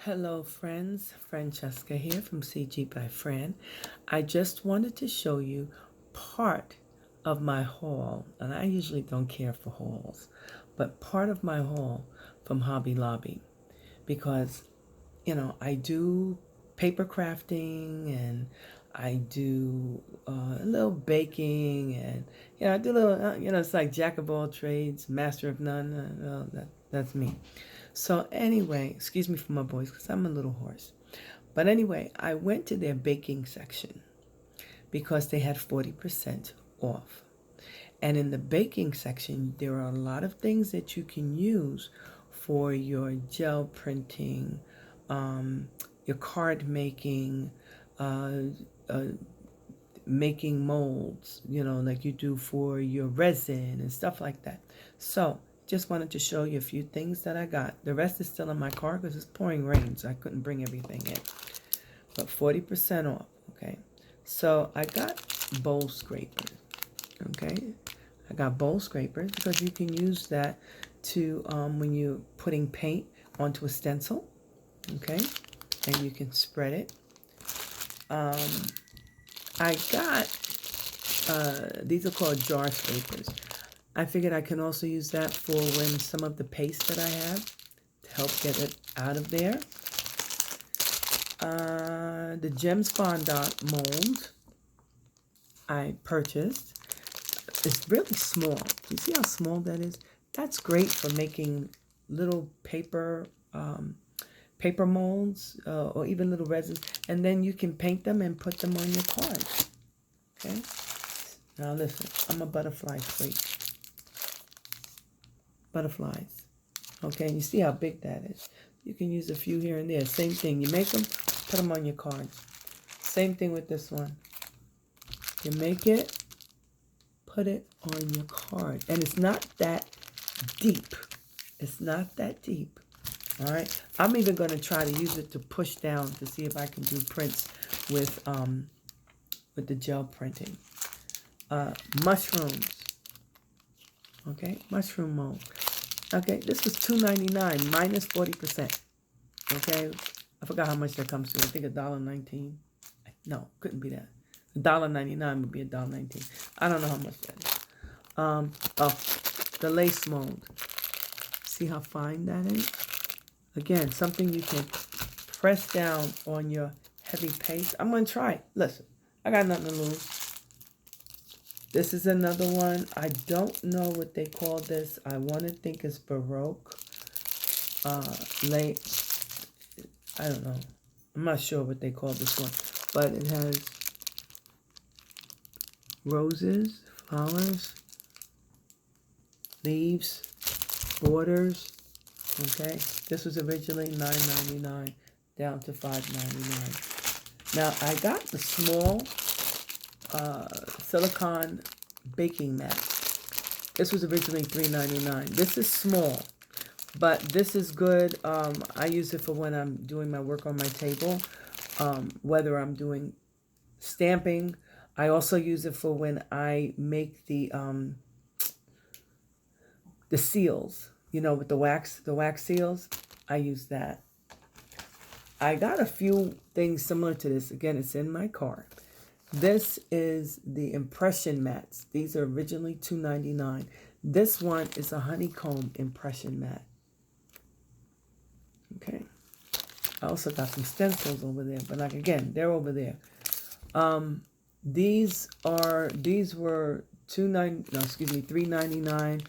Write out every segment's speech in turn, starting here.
Hello friends, Francesca here from CG by Fran. I just wanted to show you part of my haul, and I usually don't care for hauls, but part of my haul from Hobby Lobby because, I do paper crafting and I do a little baking and, I do a little, it's like jack of all trades, master of none. That's me. So anyway, excuse me for my voice because I'm a little hoarse. But anyway, I went to their baking section because they had 40% off. And in the baking section, there are a lot of things that you can use for your gel printing, your card making, uh, uh, making molds, like you do for your resin and stuff like that. So just wanted to show you a few things that I got. The rest is still in my car because it's pouring rain, so I couldn't bring everything in. But 40% off, okay? So I got bowl scrapers, okay? I got bowl scrapers because you can use that to, when you're putting paint onto a stencil, okay? And you can spread it. I got, these are called jar scrapers. I figured I can also use that for when some of the paste that I have to help get it out of there. The Gems Fondant mold I purchased. It's really small. You see how small that is? That's great for making little paper molds or even little resins. And then you can paint them and put them on your cards. Okay? Now listen, I'm a butterfly freak. Butterflies. Okay, and you see how big that is. You can use a few here and there. Same thing. You make them, put them on your cards. Same thing with this one. You make it, put it on your card. And it's not that deep. It's not that deep. All right. I'm even going to try to use it to push down to see if I can do prints with the gel printing. Mushrooms. Okay, mushroom mold. Okay, this was $2.99 minus 40%. Okay, I forgot how much that comes to. I think $1.19. No, couldn't be that. $1.99 would be $1.19. I don't know how much that is. Oh, the lace mold. See how fine that is? Again, something you can press down on your heavy paste. I'm gonna try it. Listen, I got nothing to lose. This is another one. I don't know what they call this. I want to think it's Baroque. I don't know. I'm not sure what they call this one. But it has roses, flowers, leaves, borders. Okay. This was originally $9.99 down to $5.99. Now, I got the small silicone baking mat. This was originally $3.99. This is small, but this is good. I use it for when I'm doing my work on my table, whether I'm doing stamping. I also use it for when I make the seals, with the wax seals. I use that. I got a few things similar to this. Again, it's in my cart. This is the impression mats. These are originally $2.99. This one is a honeycomb impression mat. Okay. I also got some stencils over there, but like again, they're over there. These were $3.99,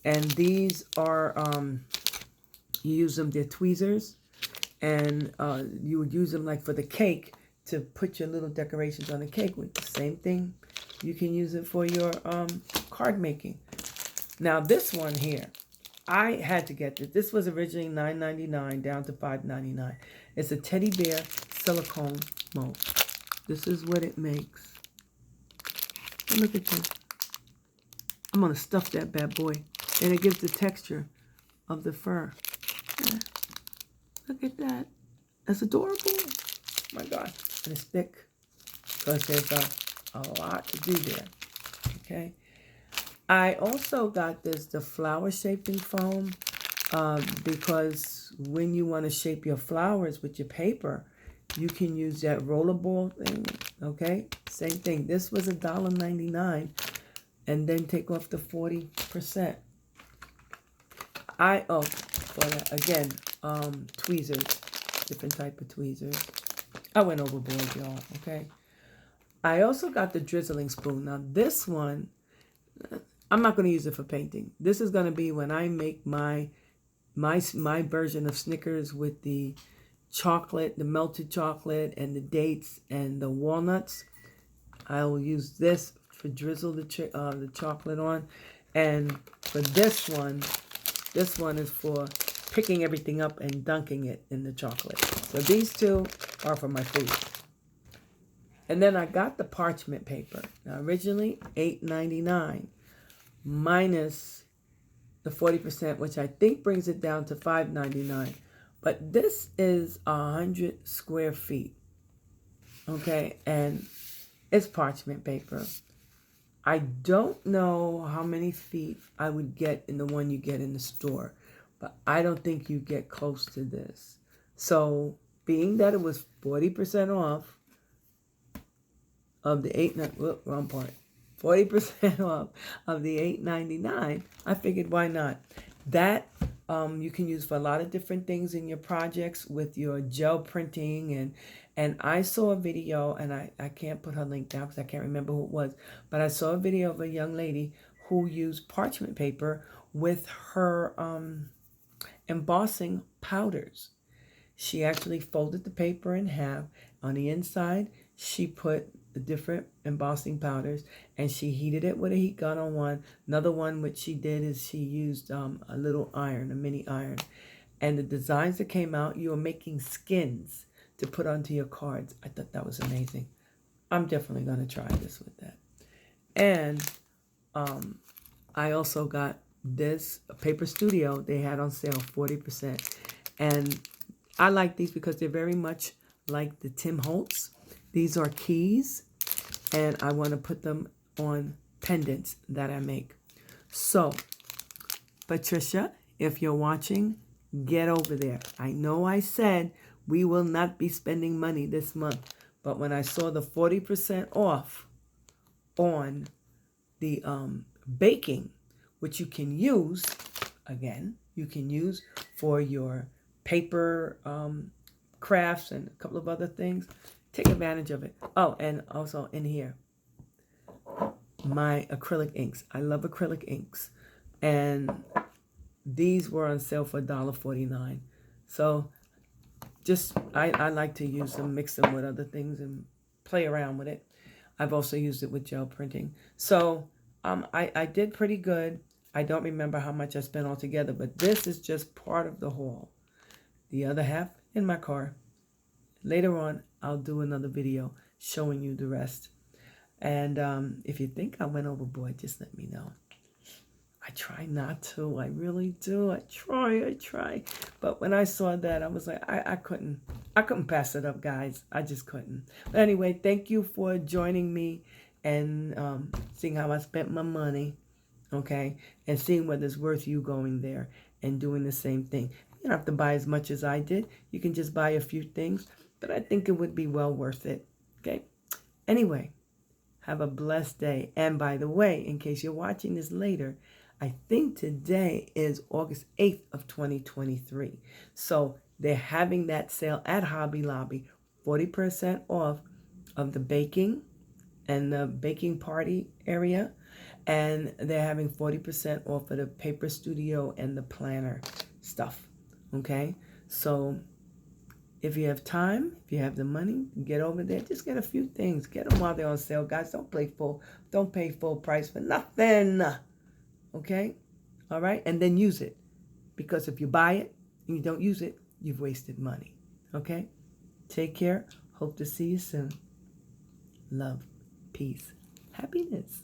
and these are you use them. They're tweezers, and you would use them like for the cake, to put your little decorations on the cake with. The same thing. You can use it for your card making. Now this one here, I had to get this. This was originally $9.99 down to $5.99. It's a teddy bear silicone mold. This is what it makes. And look at this. I'm going to stuff that bad boy. And it gives the texture of the fur. Yeah. Look at that. That's adorable. Oh my God. And it's thick because there's a lot to do there. Okay. I also got the flower shaping foam. because when you want to shape your flowers with your paper, you can use that rollerball thing, okay? Same thing. This was $1.99, and then take off the 40%. For that, again, tweezers, different type of tweezers. I went overboard, y'all, okay? I also got the drizzling spoon. Now, this one, I'm not going to use it for painting. This is going to be when I make my version of Snickers with the chocolate, the melted chocolate, and the dates and the walnuts. I will use this for drizzle the chocolate on, and for this one is for picking everything up and dunking it in the chocolate. So these two are for my food. And then I got the parchment paper. Now originally $8.99 minus the 40%, which I think brings it down to $5.99. But this is 100 square feet. Okay, and it's parchment paper. I don't know how many feet I would get in the one you get in the store, but I don't think you get close to this. So being that it was 40% off of the wrong part. 40% off of the $8.99, I figured why not? That you can use for a lot of different things in your projects with your gel printing, and I saw a video, and I can't put her link down because I can't remember who it was, but I saw a video of a young lady who used parchment paper with her embossing powders. She actually folded the paper in half. On the inside, she put the different embossing powders, and she heated it with a heat gun on one. Another one, which she did, is she used a little iron, a mini iron. And the designs that came out, you were making skins to put onto your cards. I thought that was amazing. I'm definitely going to try this with that. And I also got this Paper Studio. They had on sale 40%. And I like these because they're very much like the Tim Holtz. These are keys, and I want to put them on pendants that I make. So, Patricia, if you're watching, get over there. I know I said we will not be spending money this month, but when I saw the 40% off on the baking, which you can use, again, you can use for your paper crafts and a couple of other things, take advantage of it. Oh, and also in here, my acrylic inks. I love acrylic inks. And these were on sale for $1.49. So just, I like to use them, mix them with other things and play around with it. I've also used it with gel printing. So I did pretty good. I don't remember how much I spent altogether, but this is just part of the haul. The other half in my car. Later on, I'll do another video showing you the rest. And if you think I went overboard, just let me know. I try not to. I really do. I try. But when I saw that, I was like, I couldn't pass it up, guys. I just couldn't. But anyway, thank you for joining me and seeing how I spent my money, okay? And seeing whether it's worth you going there and doing the same thing. You don't have to buy as much as I did. You can just buy a few things, but I think it would be well worth it, okay? Anyway, have a blessed day. And by the way, in case you're watching this later, I think today is August 8th of 2023. So they're having that sale at Hobby Lobby, 40% off of the baking and the baking party area. And they're having 40% off of the Paper Studio and the planner stuff. Okay? So if you have time, if you have the money, get over there. Just get a few things. Get them while they're on sale, guys. Don't pay full price for nothing. Okay? All right? And then use it. Because if you buy it and you don't use it, you've wasted money. Okay? Take care. Hope to see you soon. Love, peace, happiness.